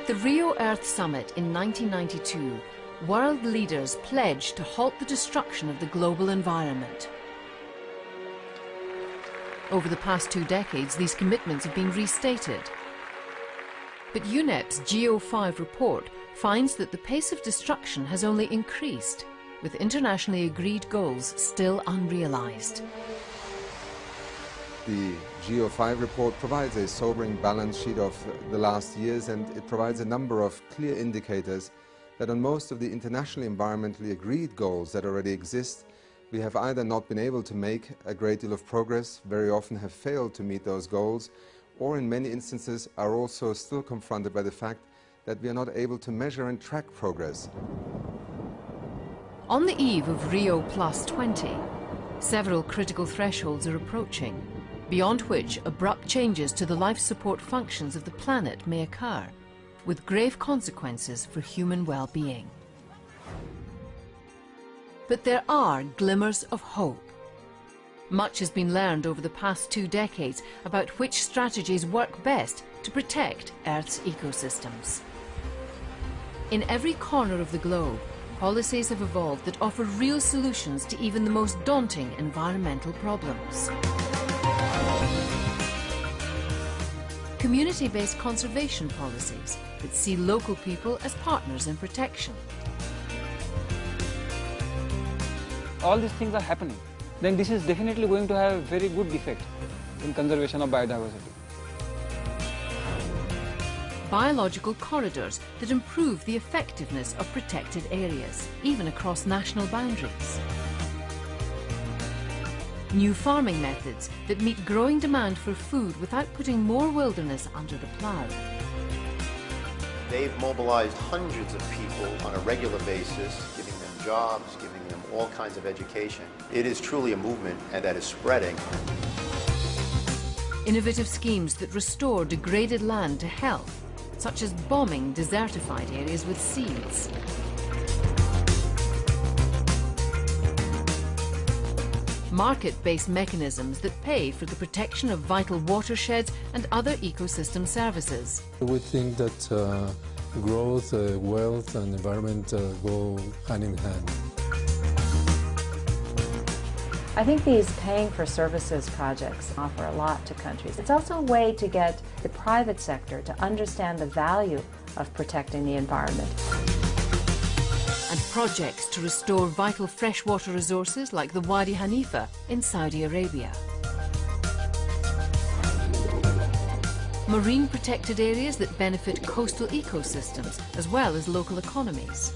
At the Rio Earth Summit in 1992, world leaders pledged to halt the destruction of the global environment. Over the past 2 decades, these commitments have been restated. But UNEP's GEO-5 report finds that the pace of destruction has only increased, with internationally agreed goals still unrealized. The GEO-5 report provides a sobering balance sheet of the last years, and it provides a number of clear indicators that on most of the internationally environmentally agreed goals that already exist, we have either not been able to make a great deal of progress, very often have failed to meet those goals, or in many instances are also still confronted by the fact that we are not able to measure and track progress. On the eve of Rio +20, several critical thresholds are approaching, beyond which abrupt changes to the life support functions of the planet may occur, with grave consequences for human well-being. But there are glimmers of hope. Much has been learned over the past 2 decades about which strategies work best to protect Earth's ecosystems. In every corner of the globe, policies have evolved that offer real solutions to even the most daunting environmental problems. Community-based conservation policies that see local people as partners in protection. All these things are happening, then this is definitely going to have a very good effect in conservation of biodiversity. Biological corridors that improve the effectiveness of protected areas, even across national boundaries. New farming methods that meet growing demand for food without putting more wilderness under the plough. They've mobilized hundreds of people on a regular basis, giving them jobs, giving them all kinds of education. It is truly a movement, and that is spreading. Innovative schemes that restore degraded land to health, such as bombing desertified areas with seeds. Market-based mechanisms that pay for the protection of vital watersheds and other ecosystem services. We think that growth, wealth and environment go hand in hand. I think these paying for services projects offer a lot to countries. It's also a way to get the private sector to understand the value of protecting the environment. And projects to restore vital freshwater resources like the Wadi Hanifa in Saudi Arabia. Marine protected areas that benefit coastal ecosystems as well as local economies.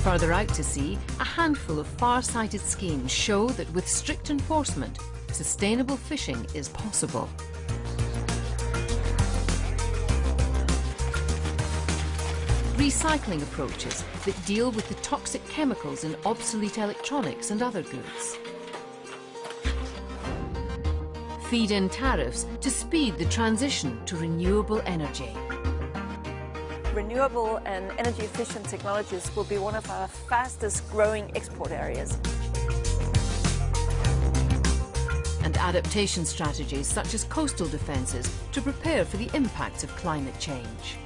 Further out to sea, a handful of far-sighted schemes show that with strict enforcement, sustainable fishing is possible. Recycling approaches that deal with the toxic chemicals in obsolete electronics and other goods. Feed-in tariffs to speed the transition to renewable energy. Renewable and energy-efficient technologies will be one of our fastest growing export areas. And adaptation strategies such as coastal defences to prepare for the impacts of climate change.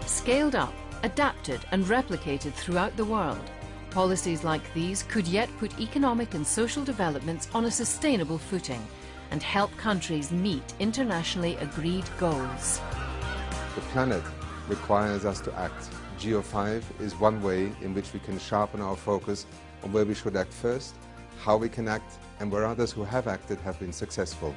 Scaled up, adapted and replicated throughout the world, policies like these could yet put economic and social developments on a sustainable footing and help countries meet internationally agreed goals. The planet requires us to act. GEO-5 is one way in which we can sharpen our focus on where we should act first, how we can act, and where others who have acted have been successful.